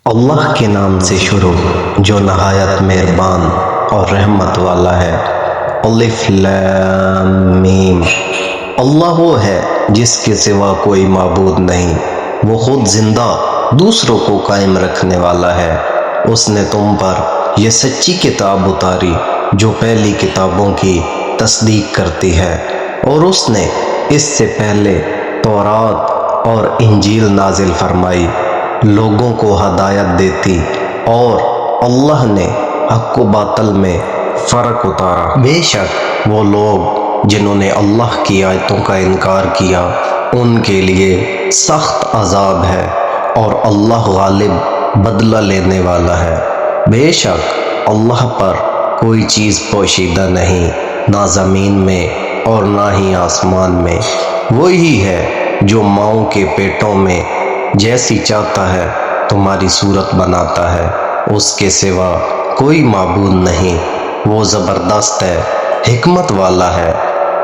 اللہ کے نام سے شروع جو نہایت مہربان اور رحمت والا ہے۔ الف لام میم۔ اللہ وہ ہے جس کے سوا کوئی معبود نہیں، وہ خود زندہ دوسروں کو قائم رکھنے والا ہے۔ اس نے تم پر یہ سچی کتاب اتاری جو پہلی کتابوں کی تصدیق کرتی ہے، اور اس نے اس سے پہلے تورات اور انجیل نازل فرمائی، لوگوں کو ہدایت دیتی، اور اللہ نے حق و باطل میں فرق اتارا۔ بے شک وہ لوگ جنہوں نے اللہ کی آیتوں کا انکار کیا ان کے لیے سخت عذاب ہے، اور اللہ غالب بدلہ لینے والا ہے۔ بے شک اللہ پر کوئی چیز پوشیدہ نہیں، نہ زمین میں اور نہ ہی آسمان میں۔ وہی ہے جو ماؤں کے پیٹوں میں جیسی چاہتا ہے تمہاری صورت بناتا ہے، اس کے سوا کوئی معبود نہیں۔ وہ زبردست ہے، حکمت والا ہے۔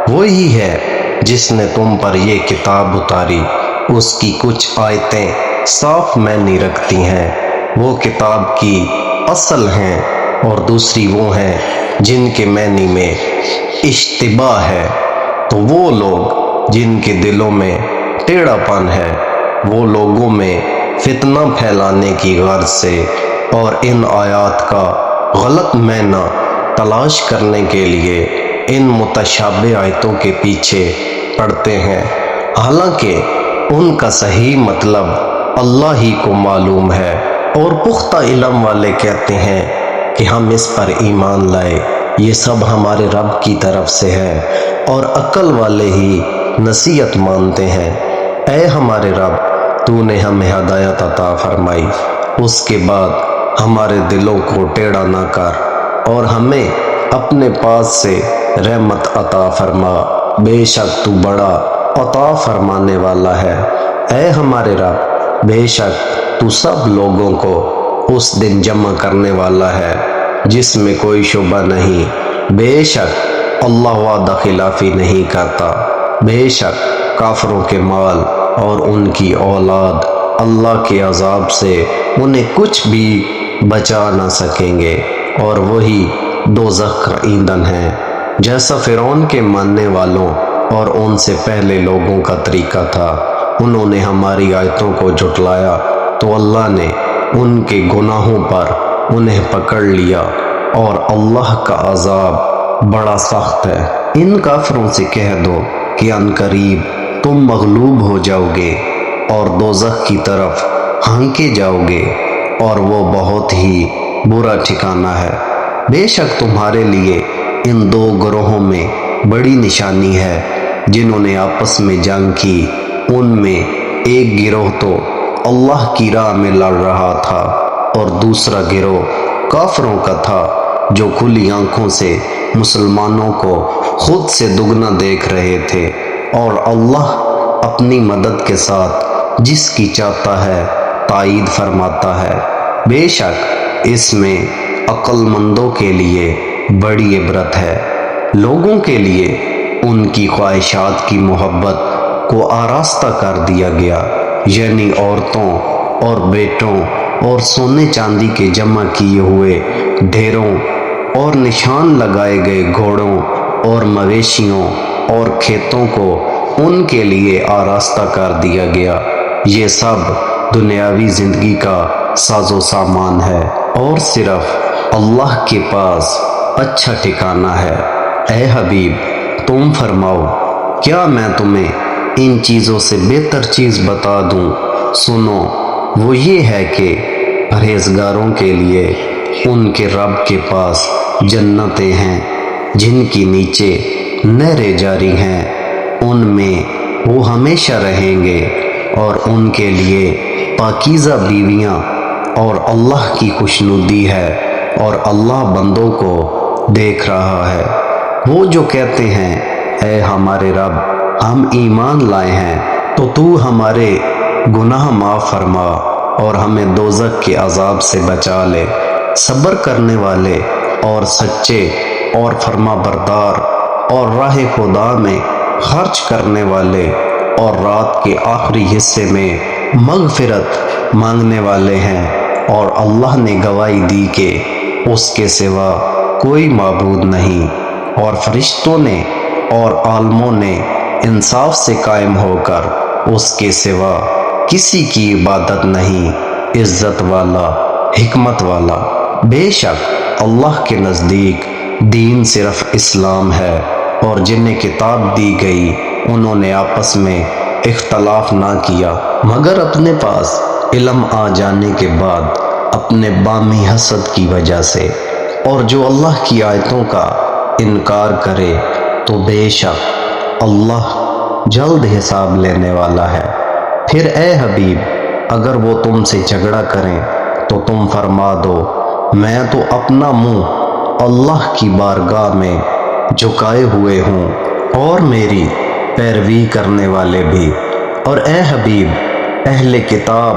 وہی ہے جس نے تم پر یہ کتاب اتاری، اس کی کچھ آیتیں صاف معنی رکھتی ہیں، وہ کتاب کی اصل ہیں، اور دوسری وہ ہیں جن کے معنی میں اشتباہ ہے۔ تو وہ لوگ جن کے دلوں میں ٹیڑھا پن ہے، وہ لوگوں میں فتنہ پھیلانے کی غرض سے اور ان آیات کا غلط معنی تلاش کرنے کے لیے ان متشابہ آیتوں کے پیچھے پڑتے ہیں، حالانکہ ان کا صحیح مطلب اللہ ہی کو معلوم ہے۔ اور پختہ علم والے کہتے ہیں کہ ہم اس پر ایمان لائے، یہ سب ہمارے رب کی طرف سے ہے، اور عقل والے ہی نصیحت مانتے ہیں۔ اے ہمارے رب، تو نے ہمیں ہدایت عطا فرمائی، اس کے بعد ہمارے دلوں کو ٹیڑھا نہ کر، اور ہمیں اپنے پاس سے رحمت عطا فرما، بے شک تو بڑا عطا فرمانے والا ہے۔ اے ہمارے رب، بے شک تو سب لوگوں کو اس دن جمع کرنے والا ہے جس میں کوئی شبہ نہیں۔ بے شک اللہ وعدہ خلافی نہیں کرتا۔ بے شک کافروں کے مال اور ان کی اولاد اللہ کے عذاب سے انہیں کچھ بھی بچا نہ سکیں گے، اور وہی دوزخ کا ایندھن ہے۔ جیسا فرعون کے ماننے والوں اور ان سے پہلے لوگوں کا طریقہ تھا، انہوں نے ہماری آیتوں کو جھٹلایا تو اللہ نے ان کے گناہوں پر انہیں پکڑ لیا، اور اللہ کا عذاب بڑا سخت ہے۔ ان کافروں سے کہہ دو کہ عنقریب تم مغلوب ہو جاؤ گے اور دوزخ کی طرف ہانکے جاؤ گے، اور وہ بہت ہی برا ٹھکانہ ہے۔ بے شک تمہارے لیے ان دو گروہوں میں بڑی نشانی ہے جنہوں نے آپس میں جنگ کی، ان میں ایک گروہ تو اللہ کی راہ میں لڑ رہا تھا، اور دوسرا گروہ کافروں کا تھا جو کھلی آنکھوں سے مسلمانوں کو خود سے دگنا دیکھ رہے تھے، اور اللہ اپنی مدد کے ساتھ جس کی چاہتا ہے تائید فرماتا ہے۔ بے شک اس میں عقل مندوں کے لیے بڑی عبرت ہے۔ لوگوں کے لیے ان کی خواہشات کی محبت کو آراستہ کر دیا گیا، یعنی عورتوں اور بیٹوں اور سونے چاندی کے جمع کیے ہوئے ڈھیروں اور نشان لگائے گئے گھوڑوں اور مویشیوں اور کھیتوں کو ان کے لیے آراستہ کر دیا گیا۔ یہ سب دنیاوی زندگی کا ساز و سامان ہے، اور صرف اللہ کے پاس اچھا ٹھکانہ ہے۔ اے حبیب، تم فرماؤ، کیا میں تمہیں ان چیزوں سے بہتر چیز بتا دوں؟ سنو، وہ یہ ہے کہ پرہیزگاروں کے لیے ان کے رب کے پاس جنتیں ہیں جن کی نیچے نہریں جاری ہیں، ان میں وہ ہمیشہ رہیں گے، اور ان کے لیے پاکیزہ بیویاں، اور اللہ کی خوشنودی ہے، اور اللہ بندوں کو دیکھ رہا ہے۔ وہ جو کہتے ہیں اے ہمارے رب، ہم ایمان لائے ہیں، تو ہمارے گناہ معاف فرما اور ہمیں دوزخ کے عذاب سے بچا لے۔ صبر کرنے والے اور سچے اور فرما بردار اور راہ خدا میں خرچ کرنے والے اور رات کے آخری حصے میں مغفرت مانگنے والے ہیں، اور اللہ نے گواہی دی کہ اس کے سوا کوئی معبود نہیں، اور فرشتوں نے اور عالموں نے انصاف سے قائم ہو کر اس کے سوا کسی کی عبادت نہیں، عزت والا، حکمت والا۔ بے شک اللہ کے نزدیک دین صرف اسلام ہے، اور جنہیں کتاب دی گئی انہوں نے آپس میں اختلاف نہ کیا مگر اپنے پاس علم آ جانے کے بعد اپنے بامی حسد کی وجہ سے۔ اور جو اللہ کی آیتوں کا انکار کرے تو بے شک اللہ جلد حساب لینے والا ہے۔ پھر اے حبیب، اگر وہ تم سے جھگڑا کریں تو تم فرما دو میں تو اپنا منہ اللہ کی بارگاہ میں جھکائے ہوئے ہوں، اور میری پیروی کرنے والے بھی۔ اور اے حبیب، اہل کتاب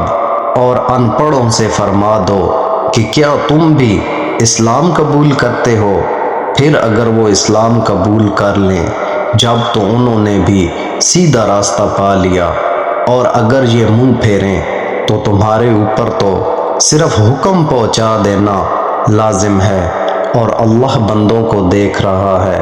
اور ان پڑھوں سے فرما دو کہ کیا تم بھی اسلام قبول کرتے ہو؟ پھر اگر وہ اسلام قبول کر لیں جب تو انہوں نے بھی سیدھا راستہ پا لیا، اور اگر یہ منہ پھیریں تو تمہارے اوپر تو صرف حکم پہنچا دینا لازم ہے، اور اللہ بندوں کو دیکھ رہا ہے۔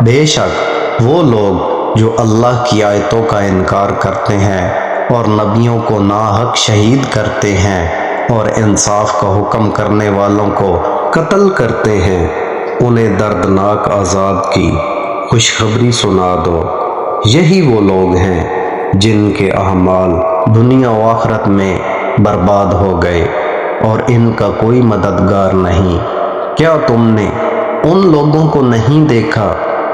بے شک وہ لوگ جو اللہ کی آیتوں کا انکار کرتے ہیں اور نبیوں کو ناحق شہید کرتے ہیں اور انصاف کا حکم کرنے والوں کو قتل کرتے ہیں، انہیں دردناک عذاب کی خوشخبری سنا دو۔ یہی وہ لوگ ہیں جن کے اعمال دنیا و آخرت میں برباد ہو گئے اور ان کا کوئی مددگار نہیں۔ کیا تم نے ان لوگوں کو نہیں دیکھا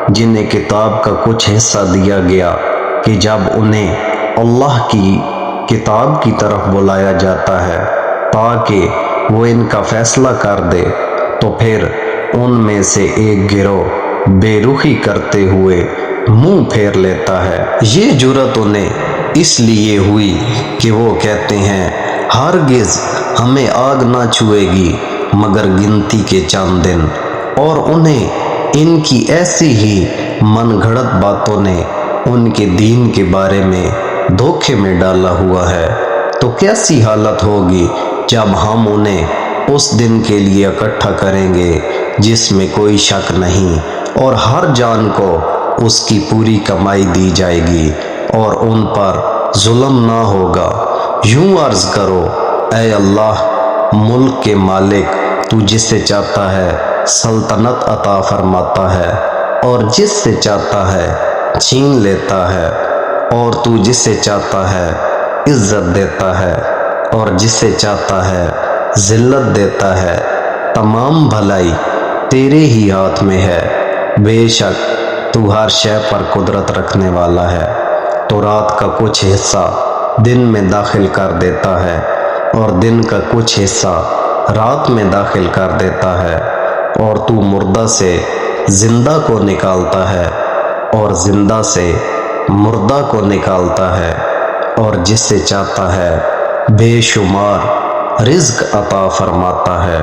جنہیں کتاب کا کچھ حصہ دیا گیا کہ جب انہیں اللہ کی کتاب کی طرف بلایا جاتا ہے تاکہ وہ ان کا فیصلہ کر دے، تو پھر ان میں سے ایک گروہ بے رخی کرتے ہوئے منہ پھیر لیتا ہے۔ یہ جرأت انہیں اس لیے ہوئی کہ وہ کہتے ہیں ہرگز ہمیں آگ نہ چھوئے گی مگر گنتی کے چند دن، اور انہیں ان کی ایسی ہی من گھڑت باتوں نے ان کے دین کے بارے میں دھوکے میں ڈالا ہوا ہے۔ تو کیسی حالت ہوگی جب ہم انہیں اس دن کے لیے اکٹھا کریں گے جس میں کوئی شک نہیں، اور ہر جان کو اس کی پوری کمائی دی جائے گی اور ان پر ظلم نہ ہوگا۔ یوں عرض کرو اے اللہ ملک کے مالک، تو جس سے چاہتا ہے سلطنت عطا فرماتا ہے اور جس سے چاہتا ہے چھین لیتا ہے، اور تو جس سے چاہتا ہے عزت دیتا ہے اور جس سے چاہتا ہے ذلت دیتا ہے۔ تمام بھلائی تیرے ہی ہاتھ میں ہے، بے شک تو ہر شے پر قدرت رکھنے والا ہے۔ تو رات کا کچھ حصہ دن میں داخل کر دیتا ہے اور دن کا کچھ حصہ رات میں داخل کر دیتا ہے، اور تو مردہ سے زندہ کو نکالتا ہے اور زندہ سے مردہ کو نکالتا ہے، اور جس سے چاہتا ہے بے شمار رزق عطا فرماتا ہے۔